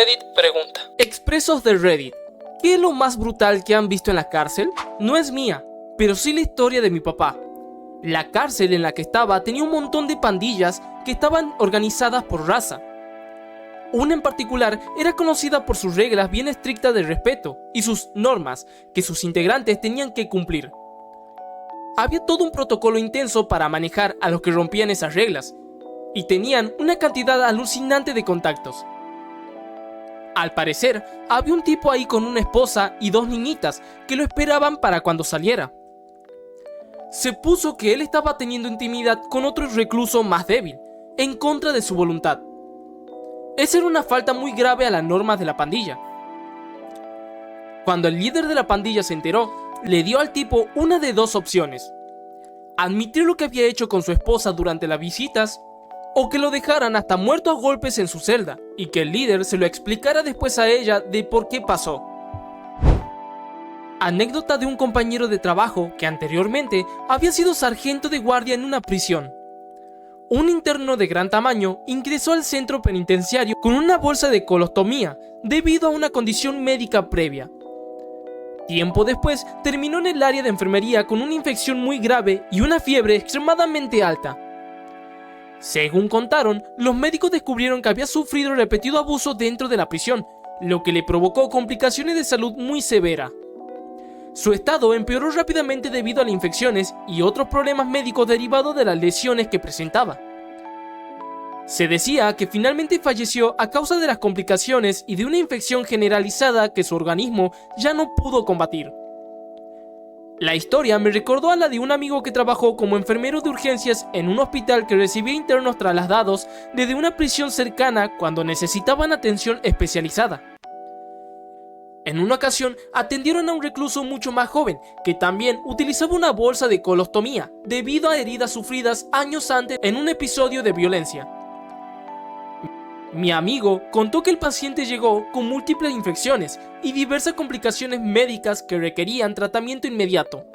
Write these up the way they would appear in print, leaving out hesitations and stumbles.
Reddit pregunta: expresos de Reddit, ¿qué es lo más brutal que han visto en la cárcel? No es mía, pero sí la historia de mi papá. La cárcel en la que estaba tenía un montón de pandillas que estaban organizadas por raza. Una en particular era conocida por sus reglas bien estrictas de respeto y sus normas que sus integrantes tenían que cumplir. Había todo un protocolo intenso para manejar a los que rompían esas reglas, y tenían una cantidad alucinante de contactos. Al parecer, había un tipo ahí con una esposa y 2 niñitas que lo esperaban para cuando saliera. Se puso que él estaba teniendo intimidad con otro recluso más débil, en contra de su voluntad. Esa era una falta muy grave a las normas de la pandilla. Cuando el líder de la pandilla se enteró, le dio al tipo una de 2 opciones: admitir lo que había hecho con su esposa durante las visitas, o que lo dejaran hasta muerto a golpes en su celda, y que el líder se lo explicara después a ella de por qué pasó. Anécdota de un compañero de trabajo que anteriormente había sido sargento de guardia en una prisión. Un interno de gran tamaño ingresó al centro penitenciario con una bolsa de colostomía debido a una condición médica previa. Tiempo después terminó en el área de enfermería con una infección muy grave y una fiebre extremadamente alta. Según contaron, los médicos descubrieron que había sufrido repetido abuso dentro de la prisión, lo que le provocó complicaciones de salud muy severas. Su estado empeoró rápidamente debido a las infecciones y otros problemas médicos derivados de las lesiones que presentaba. Se decía que finalmente falleció a causa de las complicaciones y de una infección generalizada que su organismo ya no pudo combatir. La historia me recordó a la de un amigo que trabajó como enfermero de urgencias en un hospital que recibía internos trasladados desde una prisión cercana cuando necesitaban atención especializada. En una ocasión atendieron a un recluso mucho más joven que también utilizaba una bolsa de colostomía debido a heridas sufridas años antes en un episodio de violencia. Mi amigo contó que el paciente llegó con múltiples infecciones y diversas complicaciones médicas que requerían tratamiento inmediato.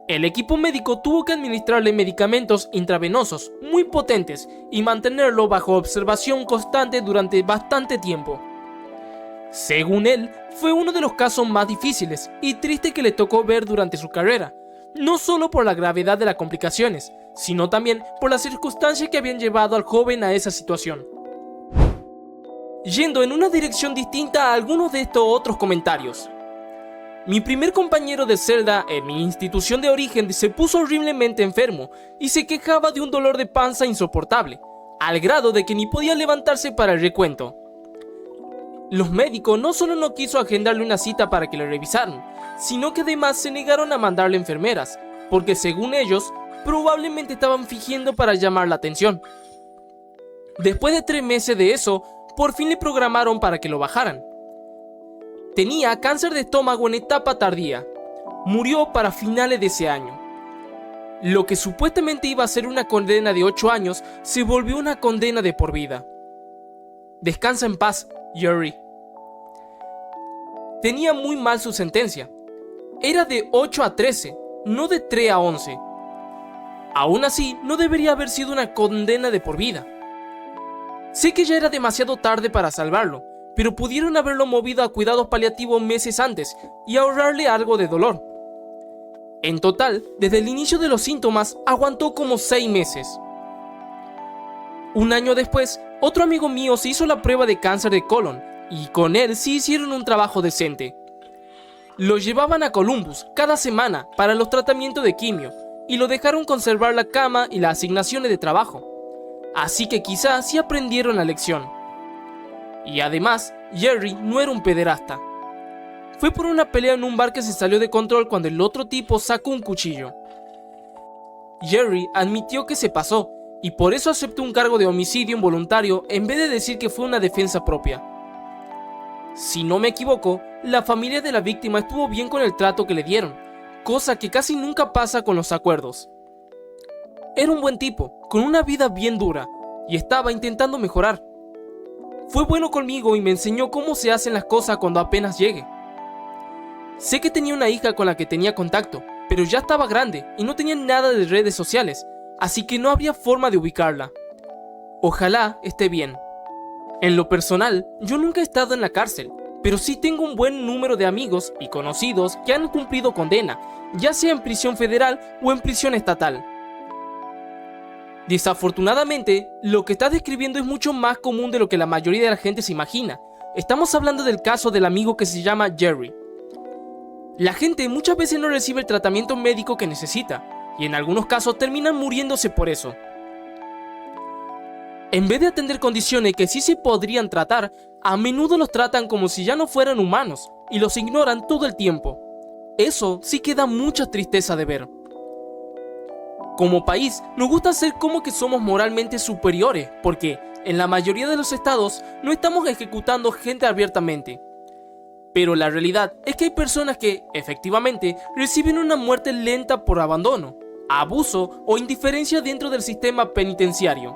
El equipo médico tuvo que administrarle medicamentos intravenosos muy potentes y mantenerlo bajo observación constante durante bastante tiempo. Según él, fue uno de los casos más difíciles y tristes que le tocó ver durante su carrera, no solo por la gravedad de las complicaciones, sino también por las circunstancias que habían llevado al joven a esa situación. Yendo en una dirección distinta a algunos de estos otros comentarios. Mi primer compañero de celda en mi institución de origen se puso horriblemente enfermo y se quejaba de un dolor de panza insoportable, al grado de que ni podía levantarse para el recuento. Los médicos no solo no quiso agendarle una cita para que le revisaran, sino que además se negaron a mandarle enfermeras, porque según ellos, probablemente estaban fingiendo para llamar la atención. Después de 3 meses de eso, por fin le programaron para que lo bajaran. Tenía cáncer de estómago en etapa tardía. Murió para finales de ese año. Lo que supuestamente iba a ser una condena de 8 años, se volvió una condena de por vida. Descansa en paz, Jerry. Tenía muy mal su sentencia. Era de 8 a 13, no de 3 a 11. Aún así, no debería haber sido una condena de por vida. Sé que ya era demasiado tarde para salvarlo, pero pudieron haberlo movido a cuidados paliativos meses antes y ahorrarle algo de dolor. En total, desde el inicio de los síntomas, aguantó como 6 meses. Un año después, otro amigo mío se hizo la prueba de cáncer de colon, y con él sí hicieron un trabajo decente. Lo llevaban a Columbus cada semana para los tratamientos de quimio, y lo dejaron conservar la cama y las asignaciones de trabajo. Así que quizás sí aprendieron la lección. Y además, Jerry no era un pederasta. Fue por una pelea en un bar que se salió de control cuando el otro tipo sacó un cuchillo. Jerry admitió que se pasó, y por eso aceptó un cargo de homicidio involuntario en vez de decir que fue una defensa propia. Si no me equivoco, la familia de la víctima estuvo bien con el trato que le dieron, cosa que casi nunca pasa con los acuerdos. Era un buen tipo, con una vida bien dura, y estaba intentando mejorar. Fue bueno conmigo y me enseñó cómo se hacen las cosas cuando apenas llegue. Sé que tenía una hija con la que tenía contacto, pero ya estaba grande y no tenía nada de redes sociales, así que no había forma de ubicarla. Ojalá esté bien. En lo personal, yo nunca he estado en la cárcel, pero sí tengo un buen número de amigos y conocidos que han cumplido condena, ya sea en prisión federal o en prisión estatal. Desafortunadamente, lo que estás describiendo es mucho más común de lo que la mayoría de la gente se imagina. Estamos hablando del caso del amigo que se llama Jerry. La gente muchas veces no recibe el tratamiento médico que necesita, y en algunos casos terminan muriéndose por eso. En vez de atender condiciones que sí se podrían tratar, a menudo los tratan como si ya no fueran humanos, y los ignoran todo el tiempo. Eso sí que da mucha tristeza de ver. Como país, nos gusta hacer como que somos moralmente superiores, porque en la mayoría de los estados no estamos ejecutando gente abiertamente. Pero la realidad es que hay personas que, efectivamente, reciben una muerte lenta por abandono, abuso o indiferencia dentro del sistema penitenciario.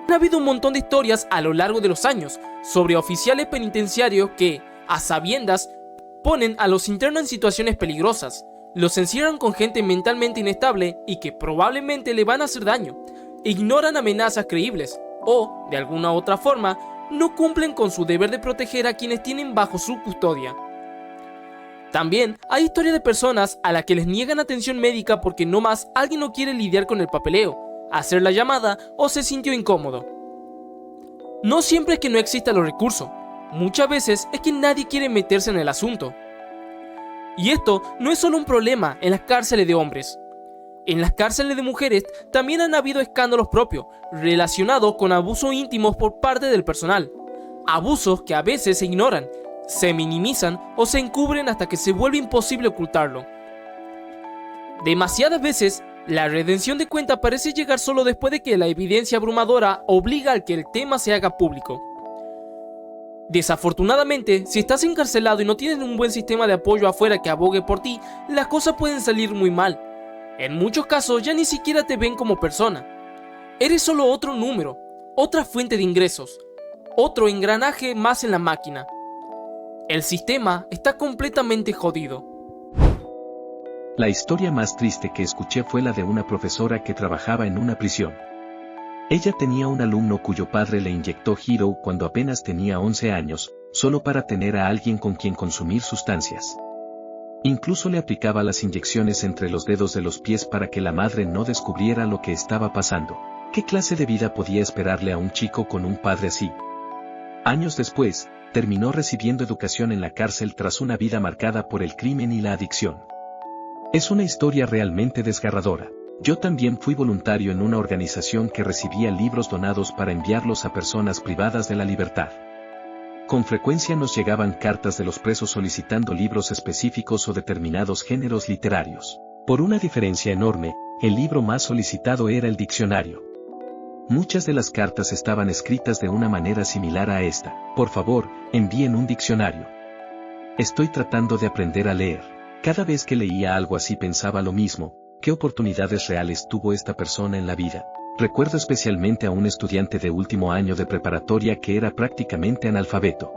Ha habido un montón de historias a lo largo de los años sobre oficiales penitenciarios que, a sabiendas, ponen a los internos en situaciones peligrosas, los encierran con gente mentalmente inestable y que probablemente le van a hacer daño, ignoran amenazas creíbles o, de alguna otra forma, no cumplen con su deber de proteger a quienes tienen bajo su custodia. También hay historias de personas a las que les niegan atención médica porque no más alguien no quiere lidiar con el papeleo, hacer la llamada o se sintió incómodo. No siempre es que no existan los recursos, muchas veces es que nadie quiere meterse en el asunto. Y esto no es solo un problema en las cárceles de hombres. En las cárceles de mujeres también han habido escándalos propios, relacionados con abusos íntimos por parte del personal. Abusos que a veces se ignoran, se minimizan o se encubren hasta que se vuelve imposible ocultarlo. Demasiadas veces, la redención de cuenta parece llegar solo después de que la evidencia abrumadora obliga a que el tema se haga público. Desafortunadamente, si estás encarcelado y no tienes un buen sistema de apoyo afuera que abogue por ti, las cosas pueden salir muy mal. En muchos casos ya ni siquiera te ven como persona. Eres solo otro número, otra fuente de ingresos, otro engranaje más en la máquina. El sistema está completamente jodido. La historia más triste que escuché fue la de una profesora que trabajaba en una prisión. Ella tenía un alumno cuyo padre le inyectó Hero cuando apenas tenía 11 años, solo para tener a alguien con quien consumir sustancias. Incluso le aplicaba las inyecciones entre los dedos de los pies para que la madre no descubriera lo que estaba pasando. ¿Qué clase de vida podía esperarle a un chico con un padre así? Años después, terminó recibiendo educación en la cárcel tras una vida marcada por el crimen y la adicción. Es una historia realmente desgarradora. Yo también fui voluntario en una organización que recibía libros donados para enviarlos a personas privadas de la libertad. Con frecuencia nos llegaban cartas de los presos solicitando libros específicos o determinados géneros literarios. Por una diferencia enorme, el libro más solicitado era el diccionario. Muchas de las cartas estaban escritas de una manera similar a esta: por favor, envíen un diccionario. Estoy tratando de aprender a leer. Cada vez que leía algo así pensaba lo mismo: ¿qué oportunidades reales tuvo esta persona en la vida? Recuerdo especialmente a un estudiante de último año de preparatoria que era prácticamente analfabeto.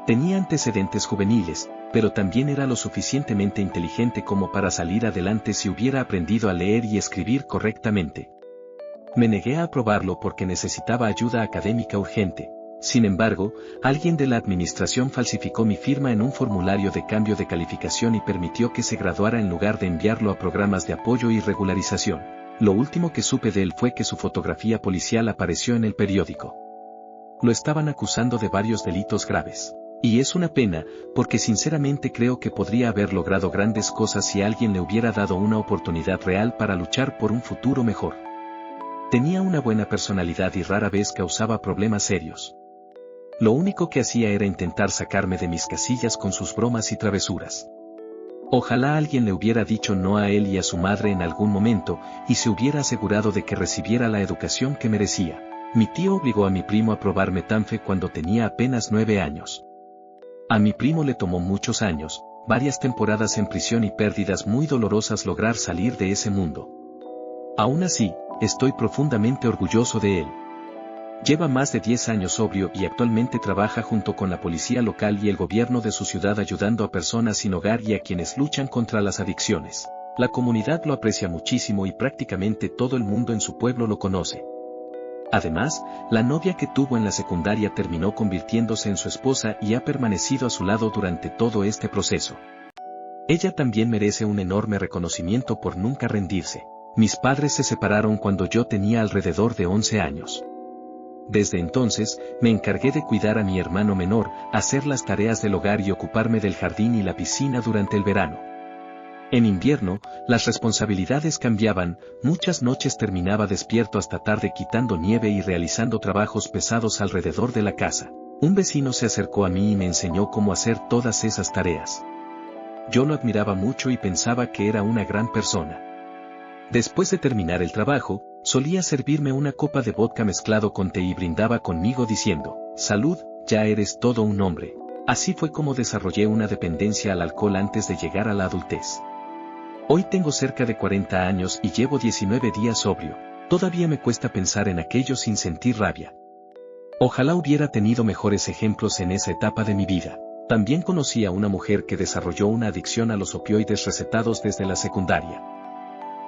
Tenía antecedentes juveniles, pero también era lo suficientemente inteligente como para salir adelante si hubiera aprendido a leer y escribir correctamente. Me negué a aprobarlo porque necesitaba ayuda académica urgente. Sin embargo, alguien de la administración falsificó mi firma en un formulario de cambio de calificación y permitió que se graduara en lugar de enviarlo a programas de apoyo y regularización. Lo último que supe de él fue que su fotografía policial apareció en el periódico. Lo estaban acusando de varios delitos graves. Y es una pena, porque sinceramente creo que podría haber logrado grandes cosas si alguien le hubiera dado una oportunidad real para luchar por un futuro mejor. Tenía una buena personalidad y rara vez causaba problemas serios. Lo único que hacía era intentar sacarme de mis casillas con sus bromas y travesuras. Ojalá alguien le hubiera dicho no a él y a su madre en algún momento, y se hubiera asegurado de que recibiera la educación que merecía. Mi tío obligó a mi primo a probar metanfe cuando tenía apenas 9 años. A mi primo le tomó muchos años, varias temporadas en prisión y pérdidas muy dolorosas lograr salir de ese mundo. Aún así, estoy profundamente orgulloso de él. Lleva más de 10 años sobrio y actualmente trabaja junto con la policía local y el gobierno de su ciudad ayudando a personas sin hogar y a quienes luchan contra las adicciones. La comunidad lo aprecia muchísimo y prácticamente todo el mundo en su pueblo lo conoce. Además, la novia que tuvo en la secundaria terminó convirtiéndose en su esposa y ha permanecido a su lado durante todo este proceso. Ella también merece un enorme reconocimiento por nunca rendirse. Mis padres se separaron cuando yo tenía alrededor de 11 años. Desde entonces, me encargué de cuidar a mi hermano menor, hacer las tareas del hogar y ocuparme del jardín y la piscina durante el verano. En invierno, las responsabilidades cambiaban, muchas noches terminaba despierto hasta tarde quitando nieve y realizando trabajos pesados alrededor de la casa. Un vecino se acercó a mí y me enseñó cómo hacer todas esas tareas. Yo lo admiraba mucho y pensaba que era una gran persona. Después de terminar el trabajo, solía servirme una copa de vodka mezclado con té y brindaba conmigo diciendo, «Salud, ya eres todo un hombre». Así fue como desarrollé una dependencia al alcohol antes de llegar a la adultez. Hoy tengo cerca de 40 años y llevo 19 días sobrio. Todavía me cuesta pensar en aquello sin sentir rabia. Ojalá hubiera tenido mejores ejemplos en esa etapa de mi vida. También conocí a una mujer que desarrolló una adicción a los opioides recetados desde la secundaria.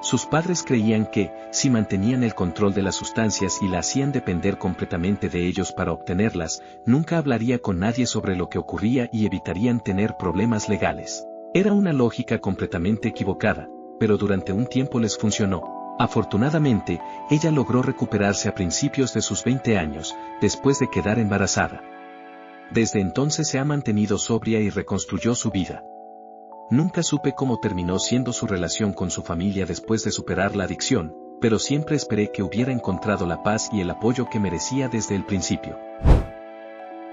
Sus padres creían que, si mantenían el control de las sustancias y la hacían depender completamente de ellos para obtenerlas, nunca hablaría con nadie sobre lo que ocurría y evitarían tener problemas legales. Era una lógica completamente equivocada, pero durante un tiempo les funcionó. Afortunadamente, ella logró recuperarse a principios de sus 20 años, después de quedar embarazada. Desde entonces se ha mantenido sobria y reconstruyó su vida. Nunca supe cómo terminó siendo su relación con su familia después de superar la adicción, pero siempre esperé que hubiera encontrado la paz y el apoyo que merecía desde el principio.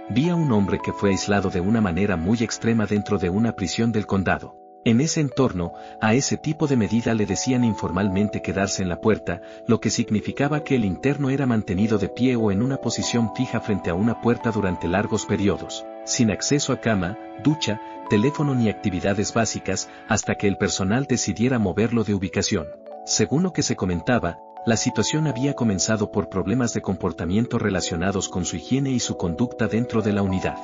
Vi a un hombre que fue aislado de una manera muy extrema dentro de una prisión del condado. En ese entorno, a ese tipo de medida le decían informalmente quedarse en la puerta, lo que significaba que el interno era mantenido de pie o en una posición fija frente a una puerta durante largos periodos, sin acceso a cama, ducha, teléfono ni actividades básicas, hasta que el personal decidiera moverlo de ubicación. Según lo que se comentaba, la situación había comenzado por problemas de comportamiento relacionados con su higiene y su conducta dentro de la unidad.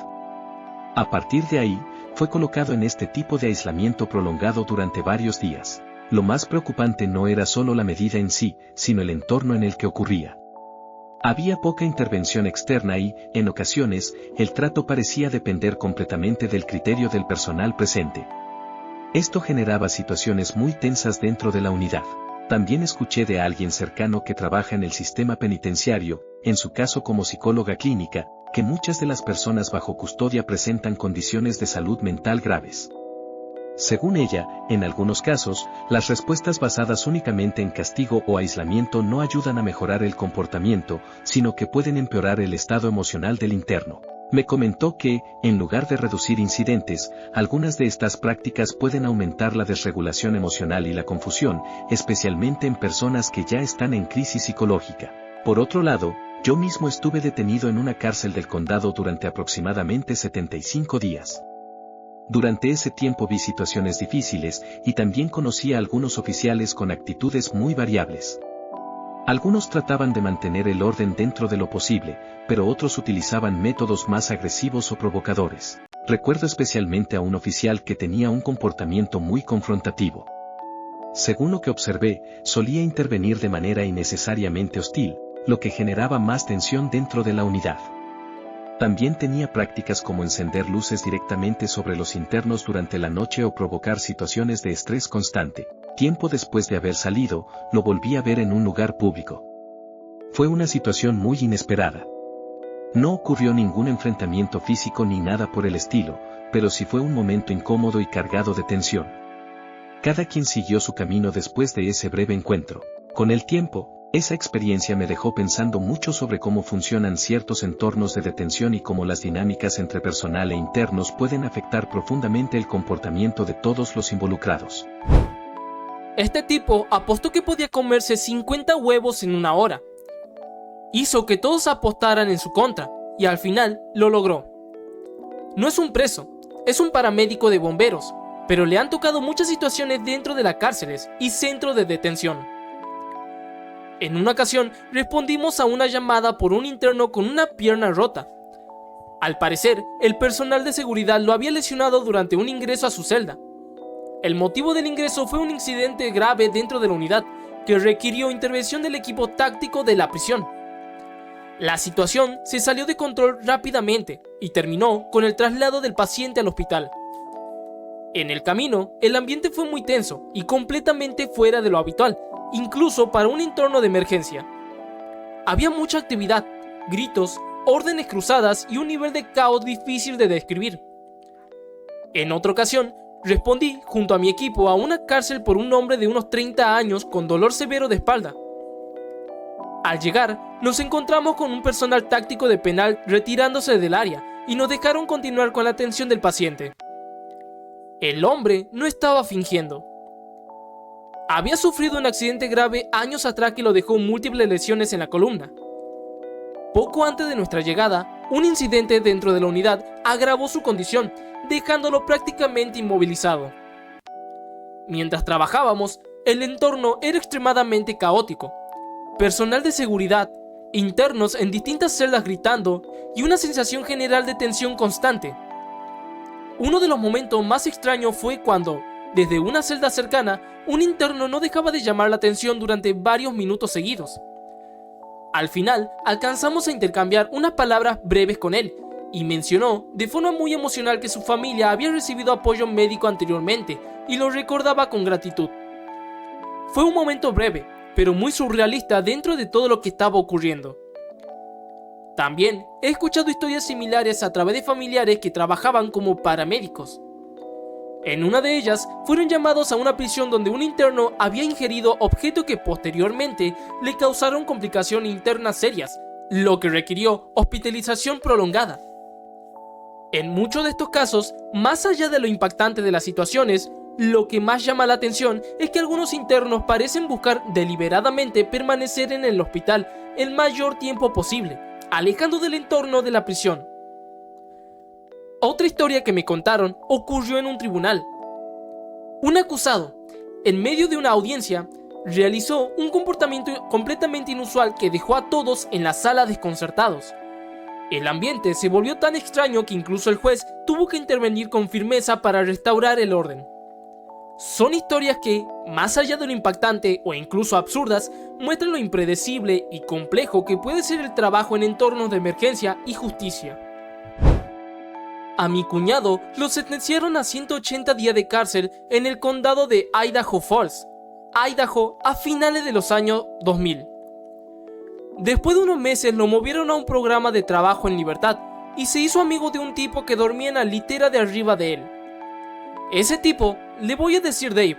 A partir de ahí, fue colocado en este tipo de aislamiento prolongado durante varios días. Lo más preocupante no era solo la medida en sí, sino el entorno en el que ocurría. Había poca intervención externa y, en ocasiones, el trato parecía depender completamente del criterio del personal presente. Esto generaba situaciones muy tensas dentro de la unidad. También escuché de alguien cercano que trabaja en el sistema penitenciario, en su caso como psicóloga clínica, que muchas de las personas bajo custodia presentan condiciones de salud mental graves. Según ella, en algunos casos, las respuestas basadas únicamente en castigo o aislamiento no ayudan a mejorar el comportamiento, sino que pueden empeorar el estado emocional del interno. Me comentó que, en lugar de reducir incidentes, algunas de estas prácticas pueden aumentar la desregulación emocional y la confusión, especialmente en personas que ya están en crisis psicológica. Por otro lado, yo mismo estuve detenido en una cárcel del condado durante aproximadamente 75 días. Durante ese tiempo vi situaciones difíciles y también conocí a algunos oficiales con actitudes muy variables. Algunos trataban de mantener el orden dentro de lo posible, pero otros utilizaban métodos más agresivos o provocadores. Recuerdo especialmente a un oficial que tenía un comportamiento muy confrontativo. Según lo que observé, solía intervenir de manera innecesariamente hostil, lo que generaba más tensión dentro de la unidad. También tenía prácticas como encender luces directamente sobre los internos durante la noche o provocar situaciones de estrés constante. Tiempo después de haber salido, lo volví a ver en un lugar público. Fue una situación muy inesperada. No ocurrió ningún enfrentamiento físico ni nada por el estilo, pero sí fue un momento incómodo y cargado de tensión. Cada quien siguió su camino después de ese breve encuentro. Con el tiempo, esa experiencia me dejó pensando mucho sobre cómo funcionan ciertos entornos de detención y cómo las dinámicas entre personal e internos pueden afectar profundamente el comportamiento de todos los involucrados. Este tipo apostó que podía comerse 50 huevos en una hora. Hizo que todos apostaran en su contra, y al final lo logró. No es un preso, es un paramédico de bomberos, pero le han tocado muchas situaciones dentro de las cárceles y centros de detención. En una ocasión respondimos a una llamada por un interno con una pierna rota. Al parecer, el personal de seguridad lo había lesionado durante un ingreso a su celda. El motivo del ingreso fue un incidente grave dentro de la unidad que requirió intervención del equipo táctico de la prisión. La situación se salió de control rápidamente y terminó con el traslado del paciente al hospital. En el camino, el ambiente fue muy tenso y completamente fuera de lo habitual, incluso para un entorno de emergencia. Había mucha actividad, gritos, órdenes cruzadas y un nivel de caos difícil de describir. En otra ocasión, respondí junto a mi equipo a una cárcel por un hombre de unos 30 años con dolor severo de espalda. Al llegar, nos encontramos con un personal táctico de penal retirándose del área y nos dejaron continuar con la atención del paciente. El hombre no estaba fingiendo. Había sufrido un accidente grave años atrás que lo dejó múltiples lesiones en la columna. Poco antes de nuestra llegada, un incidente dentro de la unidad agravó su condición, dejándolo prácticamente inmovilizado. Mientras trabajábamos, el entorno era extremadamente caótico. Personal de seguridad, internos en distintas celdas gritando y una sensación general de tensión constante. Uno de los momentos más extraños fue cuando, desde una celda cercana, un interno no dejaba de llamar la atención durante varios minutos seguidos. Al final, alcanzamos a intercambiar unas palabras breves con él, y mencionó de forma muy emocional que su familia había recibido apoyo médico anteriormente y lo recordaba con gratitud. Fue un momento breve, pero muy surrealista dentro de todo lo que estaba ocurriendo. También he escuchado historias similares a través de familiares que trabajaban como paramédicos. En una de ellas, fueron llamados a una prisión donde un interno había ingerido objetos que posteriormente le causaron complicaciones internas serias, lo que requirió hospitalización prolongada. En muchos de estos casos, más allá de lo impactante de las situaciones, lo que más llama la atención es que algunos internos parecen buscar deliberadamente permanecer en el hospital el mayor tiempo posible, alejando del entorno de la prisión. Otra historia que me contaron ocurrió en un tribunal. Un acusado, en medio de una audiencia, realizó un comportamiento completamente inusual que dejó a todos en la sala desconcertados. El ambiente se volvió tan extraño que incluso el juez tuvo que intervenir con firmeza para restaurar el orden. Son historias que, más allá de lo impactante o incluso absurdas, muestran lo impredecible y complejo que puede ser el trabajo en entornos de emergencia y justicia. A mi cuñado lo sentenciaron a 180 días de cárcel en el condado de Idaho Falls, Idaho, a finales de los años 2000. Después de unos meses lo movieron a un programa de trabajo en libertad y se hizo amigo de un tipo que dormía en la litera de arriba de él. Ese tipo, le voy a decir Dave,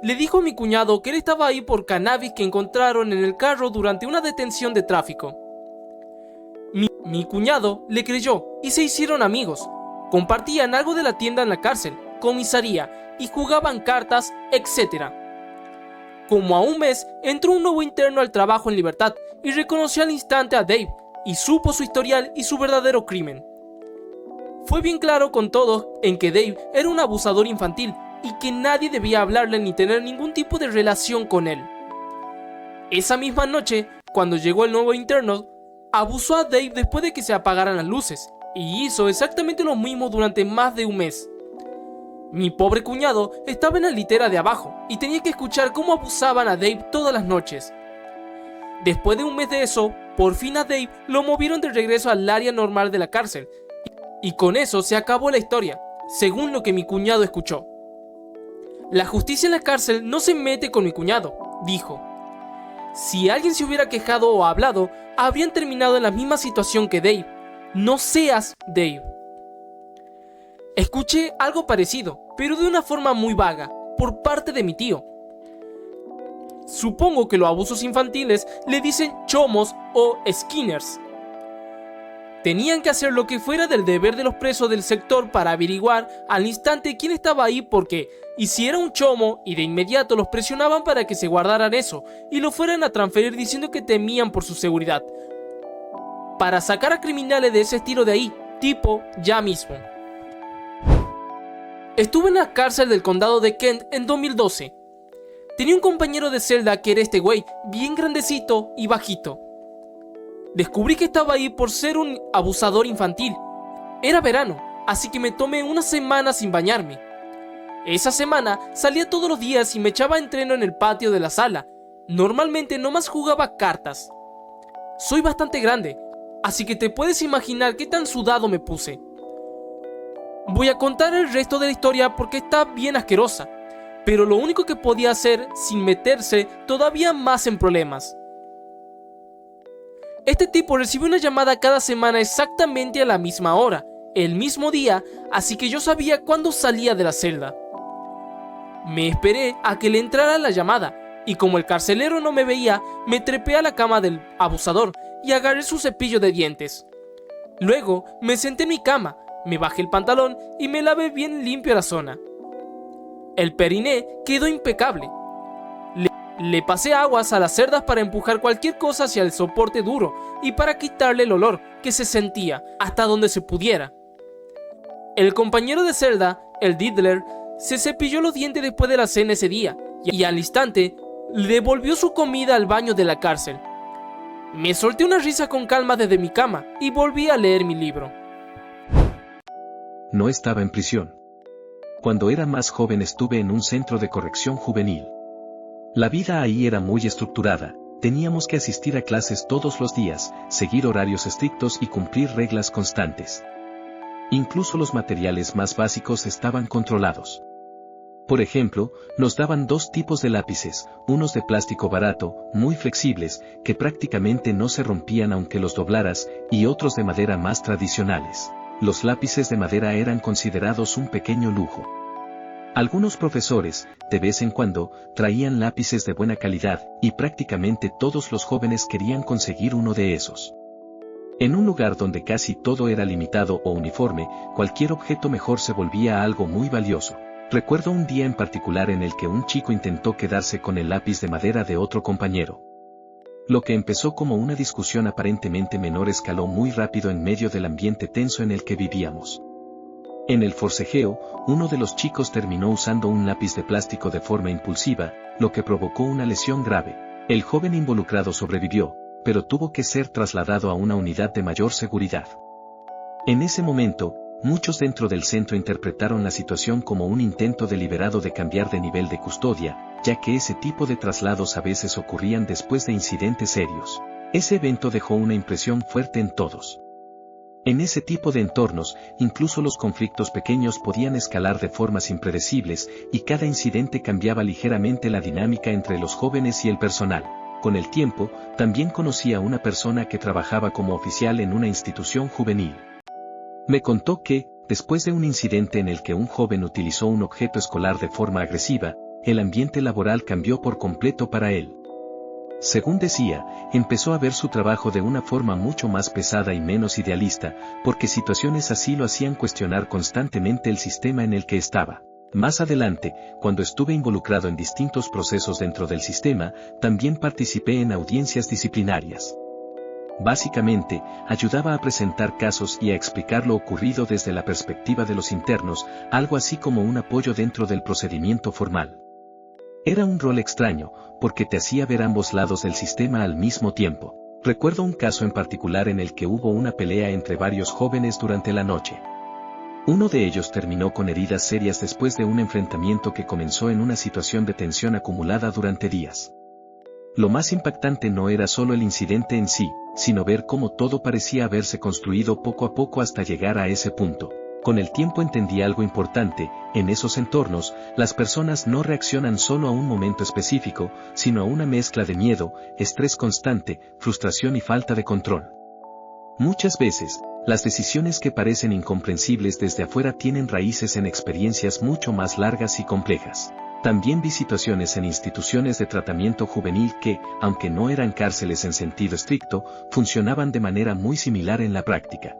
le dijo a mi cuñado que él estaba ahí por cannabis que encontraron en el carro durante una detención de tráfico. Mi cuñado le creyó y se hicieron amigos. Compartían algo de la tienda en la cárcel, comisaría y jugaban cartas, etc. Como a un mes, entró un nuevo interno al trabajo en libertad y reconoció al instante a Dave y supo su historial y su verdadero crimen. Fue bien claro con todos en que Dave era un abusador infantil y que nadie debía hablarle ni tener ningún tipo de relación con él. Esa misma noche, cuando llegó el nuevo interno, abusó a Dave después de que se apagaran las luces y hizo exactamente lo mismo durante más de un mes. Mi pobre cuñado estaba en la litera de abajo y tenía que escuchar cómo abusaban a Dave todas las noches. Después de un mes de eso, por fin a Dave lo movieron de regreso al área normal de la cárcel y con eso se acabó la historia, según lo que mi cuñado escuchó. La justicia en la cárcel no se mete con mi cuñado, dijo. Si alguien se hubiera quejado o hablado, habrían terminado en la misma situación que Dave. No seas Dave. Escuché algo parecido, pero de una forma muy vaga, por parte de mi tío. Supongo que los abusos infantiles le dicen chomos o skinners. Tenían que hacer lo que fuera del deber de los presos del sector para averiguar al instante quién estaba ahí porque, y si era un chomo, y de inmediato los presionaban para que se guardaran eso y lo fueran a transferir diciendo que temían por su seguridad. Para sacar a criminales de ese estilo de ahí, tipo ya mismo. Estuve en la cárcel del condado de Kent en 2012. Tenía un compañero de celda que era este güey, bien grandecito y bajito. Descubrí que estaba ahí por ser un abusador infantil. Era verano, así que me tomé una semana sin bañarme. Esa semana salía todos los días y me echaba entreno en el patio de la sala. Normalmente nomás jugaba cartas. Soy bastante grande, así que te puedes imaginar qué tan sudado me puse. Voy a contar el resto de la historia porque está bien asquerosa, pero lo único que podía hacer sin meterse todavía más en problemas. Este tipo recibe una llamada cada semana exactamente a la misma hora, el mismo día, así que yo sabía cuándo salía de la celda. Me esperé a que le entrara la llamada, y como el carcelero no me veía, me trepé a la cama del abusador y agarré su cepillo de dientes. Luego me senté en mi cama, me bajé el pantalón y me lavé bien limpio la zona. El periné quedó impecable. Le pasé aguas a las cerdas para empujar cualquier cosa hacia el soporte duro y para quitarle el olor que se sentía hasta donde se pudiera. El compañero de celda, el Diddler, se cepilló los dientes después de la cena ese día y al instante le devolvió su comida al baño de la cárcel. Me solté una risa con calma desde mi cama y volví a leer mi libro. No estaba en prisión. Cuando era más joven estuve en un centro de corrección juvenil. La vida ahí era muy estructurada, teníamos que asistir a clases todos los días, seguir horarios estrictos y cumplir reglas constantes. Incluso los materiales más básicos estaban controlados. Por ejemplo, nos daban dos tipos de lápices, unos de plástico barato, muy flexibles, que prácticamente no se rompían aunque los doblaras, y otros de madera más tradicionales. Los lápices de madera eran considerados un pequeño lujo. Algunos profesores, de vez en cuando, traían lápices de buena calidad, y prácticamente todos los jóvenes querían conseguir uno de esos. En un lugar donde casi todo era limitado o uniforme, cualquier objeto mejor se volvía algo muy valioso. Recuerdo un día en particular en el que un chico intentó quedarse con el lápiz de madera de otro compañero. Lo que empezó como una discusión aparentemente menor escaló muy rápido en medio del ambiente tenso en el que vivíamos. En el forcejeo, uno de los chicos terminó usando un lápiz de plástico de forma impulsiva, lo que provocó una lesión grave. El joven involucrado sobrevivió, pero tuvo que ser trasladado a una unidad de mayor seguridad. En ese momento, muchos dentro del centro interpretaron la situación como un intento deliberado de cambiar de nivel de custodia, ya que ese tipo de traslados a veces ocurrían después de incidentes serios. Ese evento dejó una impresión fuerte en todos. En ese tipo de entornos, incluso los conflictos pequeños podían escalar de formas impredecibles, y cada incidente cambiaba ligeramente la dinámica entre los jóvenes y el personal. Con el tiempo, también conocí a una persona que trabajaba como oficial en una institución juvenil. Me contó que, después de un incidente en el que un joven utilizó un objeto escolar de forma agresiva, el ambiente laboral cambió por completo para él. Según decía, empezó a ver su trabajo de una forma mucho más pesada y menos idealista, porque situaciones así lo hacían cuestionar constantemente el sistema en el que estaba. Más adelante, cuando estuve involucrado en distintos procesos dentro del sistema, también participé en audiencias disciplinarias. Básicamente, ayudaba a presentar casos y a explicar lo ocurrido desde la perspectiva de los internos, algo así como un apoyo dentro del procedimiento formal. Era un rol extraño, porque te hacía ver ambos lados del sistema al mismo tiempo. Recuerdo un caso en particular en el que hubo una pelea entre varios jóvenes durante la noche. Uno de ellos terminó con heridas serias después de un enfrentamiento que comenzó en una situación de tensión acumulada durante días. Lo más impactante no era solo el incidente en sí, sino ver cómo todo parecía haberse construido poco a poco hasta llegar a ese punto. Con el tiempo entendí algo importante: en esos entornos, las personas no reaccionan solo a un momento específico, sino a una mezcla de miedo, estrés constante, frustración y falta de control. Muchas veces, las decisiones que parecen incomprensibles desde afuera tienen raíces en experiencias mucho más largas y complejas. También vi situaciones en instituciones de tratamiento juvenil que, aunque no eran cárceles en sentido estricto, funcionaban de manera muy similar en la práctica.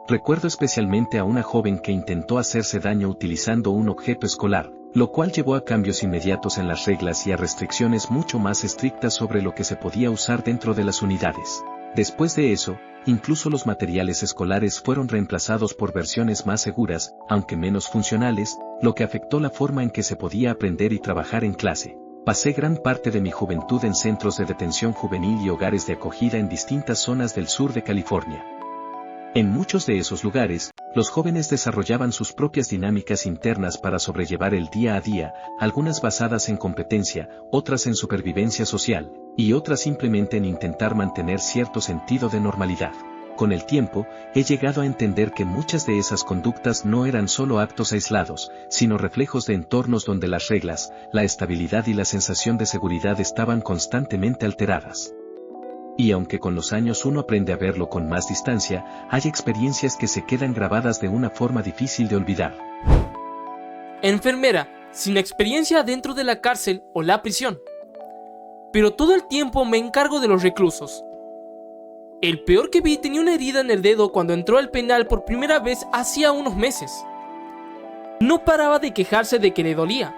Recuerdo especialmente a una joven que intentó hacerse daño utilizando un objeto escolar, lo cual llevó a cambios inmediatos en las reglas y a restricciones mucho más estrictas sobre lo que se podía usar dentro de las unidades. Después de eso, incluso los materiales escolares fueron reemplazados por versiones más seguras, aunque menos funcionales, lo que afectó la forma en que se podía aprender y trabajar en clase. Pasé gran parte de mi juventud en centros de detención juvenil y hogares de acogida en distintas zonas del sur de California. En muchos de esos lugares, Los jóvenes desarrollaban sus propias dinámicas internas para sobrellevar el día a día, algunas basadas en competencia, otras en supervivencia social, y otras simplemente en intentar mantener cierto sentido de normalidad. Con el tiempo, he llegado a entender que muchas de esas conductas no eran solo actos aislados, sino reflejos de entornos donde las reglas, la estabilidad y la sensación de seguridad estaban constantemente alteradas. Y aunque con los años uno aprende a verlo con más distancia, hay experiencias que se quedan grabadas de una forma difícil de olvidar. Enfermera, sin experiencia dentro de la cárcel o la prisión. Pero todo el tiempo me encargo de los reclusos. El peor que vi tenía una herida en el dedo cuando entró al penal por primera vez hacía unos meses. No paraba de quejarse de que le dolía.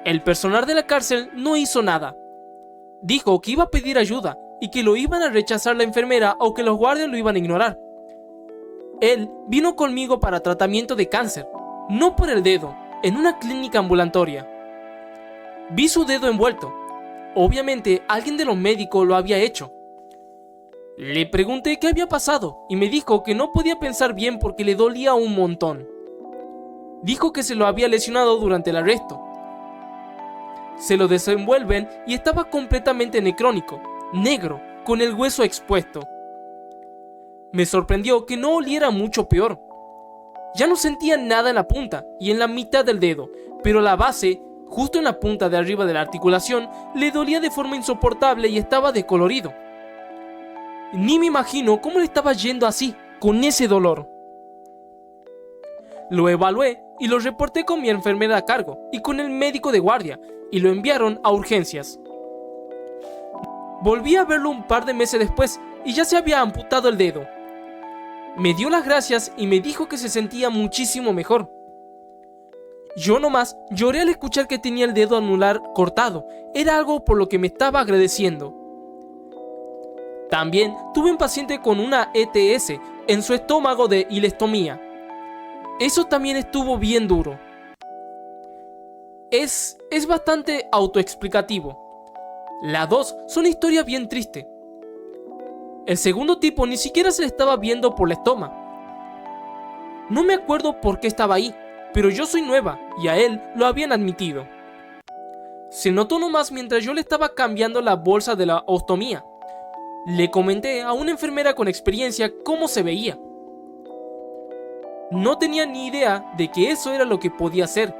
El personal de la cárcel no hizo nada. Dijo que iba a pedir ayuda y que lo iban a rechazar la enfermera o que los guardias lo iban a ignorar. Él vino conmigo para tratamiento de cáncer, no por el dedo, en una clínica ambulatoria. Vi su dedo envuelto. Obviamente alguien de los médicos lo había hecho. Le pregunté qué había pasado y me dijo que no podía pensar bien porque le dolía un montón. Dijo que se lo había lesionado durante el arresto. Se lo desenvuelven y estaba completamente necrónico, negro, con el hueso expuesto. Me sorprendió que no oliera mucho peor. Ya no sentía nada en la punta y en la mitad del dedo, pero la base, justo en la punta de arriba de la articulación, le dolía de forma insoportable y estaba descolorido. Ni me imagino cómo le estaba yendo así, con ese dolor. Lo evalué y lo reporté con mi enfermera a cargo y con el médico de guardia, y lo enviaron a urgencias. Volví a verlo un par de meses después y ya se había amputado el dedo. Me dio las gracias y me dijo que se sentía muchísimo mejor. Yo nomás lloré al escuchar que tenía el dedo anular cortado. Era algo por lo que me estaba agradeciendo. También tuve un paciente con una ETS en su estómago de hilestomía. Eso también estuvo bien duro. Es bastante autoexplicativo. Las dos son historias bien tristes. El segundo tipo ni siquiera se le estaba viendo por la estómago. No me acuerdo por qué estaba ahí, pero yo soy nueva y a él lo habían admitido. Se notó nomás mientras yo le estaba cambiando la bolsa de la ostomía. Le comenté a una enfermera con experiencia cómo se veía. No tenía ni idea de que eso era lo que podía hacer.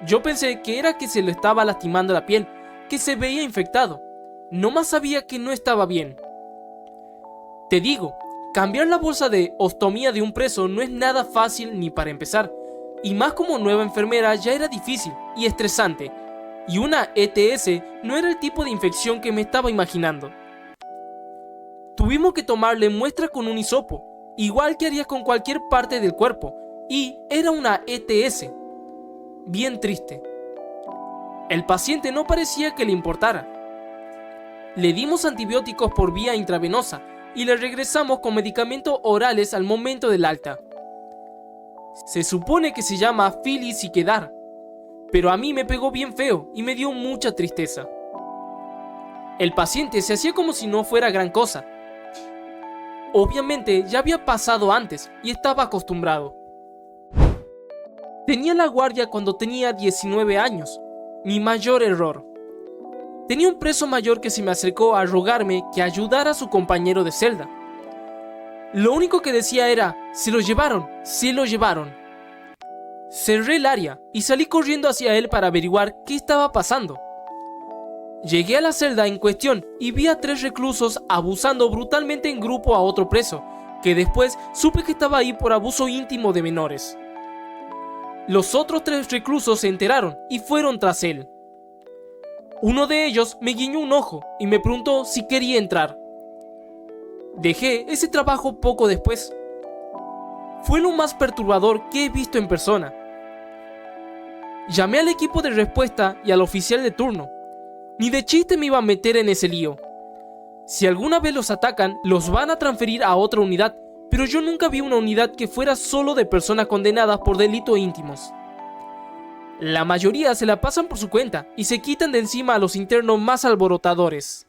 Yo pensé que era que se le estaba lastimando la piel, que se veía infectado. Nomás sabía que no estaba bien. Te digo, cambiar la bolsa de ostomía de un preso no es nada fácil ni para empezar. Y más como nueva enfermera ya era difícil y estresante. Y una ETS no era el tipo de infección que me estaba imaginando. Tuvimos que tomarle muestra con un hisopo, igual que harías con cualquier parte del cuerpo, y era una ETS. Bien triste. El paciente no parecía que le importara. Le dimos antibióticos por vía intravenosa y le regresamos con medicamentos orales al momento del alta. Se supone que se llama filiciquedar, pero a mí me pegó bien feo y me dio mucha tristeza. El paciente se hacía como si no fuera gran cosa. Obviamente ya había pasado antes y estaba acostumbrado. Tenía la guardia cuando tenía 19 años, mi mayor error. Tenía un preso mayor que se me acercó a rogarme que ayudara a su compañero de celda. Lo único que decía era, se lo llevaron, se lo llevaron. Cerré el área y salí corriendo hacia él para averiguar qué estaba pasando. Llegué a la celda en cuestión y vi a 3 reclusos abusando brutalmente en grupo a otro preso, que después supe que estaba ahí por abuso íntimo de menores. Los otros 3 reclusos se enteraron y fueron tras él. Uno de ellos me guiñó un ojo y me preguntó si quería entrar. Dejé ese trabajo poco después. Fue lo más perturbador que he visto en persona. Llamé al equipo de respuesta y al oficial de turno. Ni de chiste me iba a meter en ese lío. Si alguna vez los atacan, los van a transferir a otra unidad, pero yo nunca vi una unidad que fuera solo de personas condenadas por delitos íntimos. La mayoría se la pasan por su cuenta y se quitan de encima a los internos más alborotadores.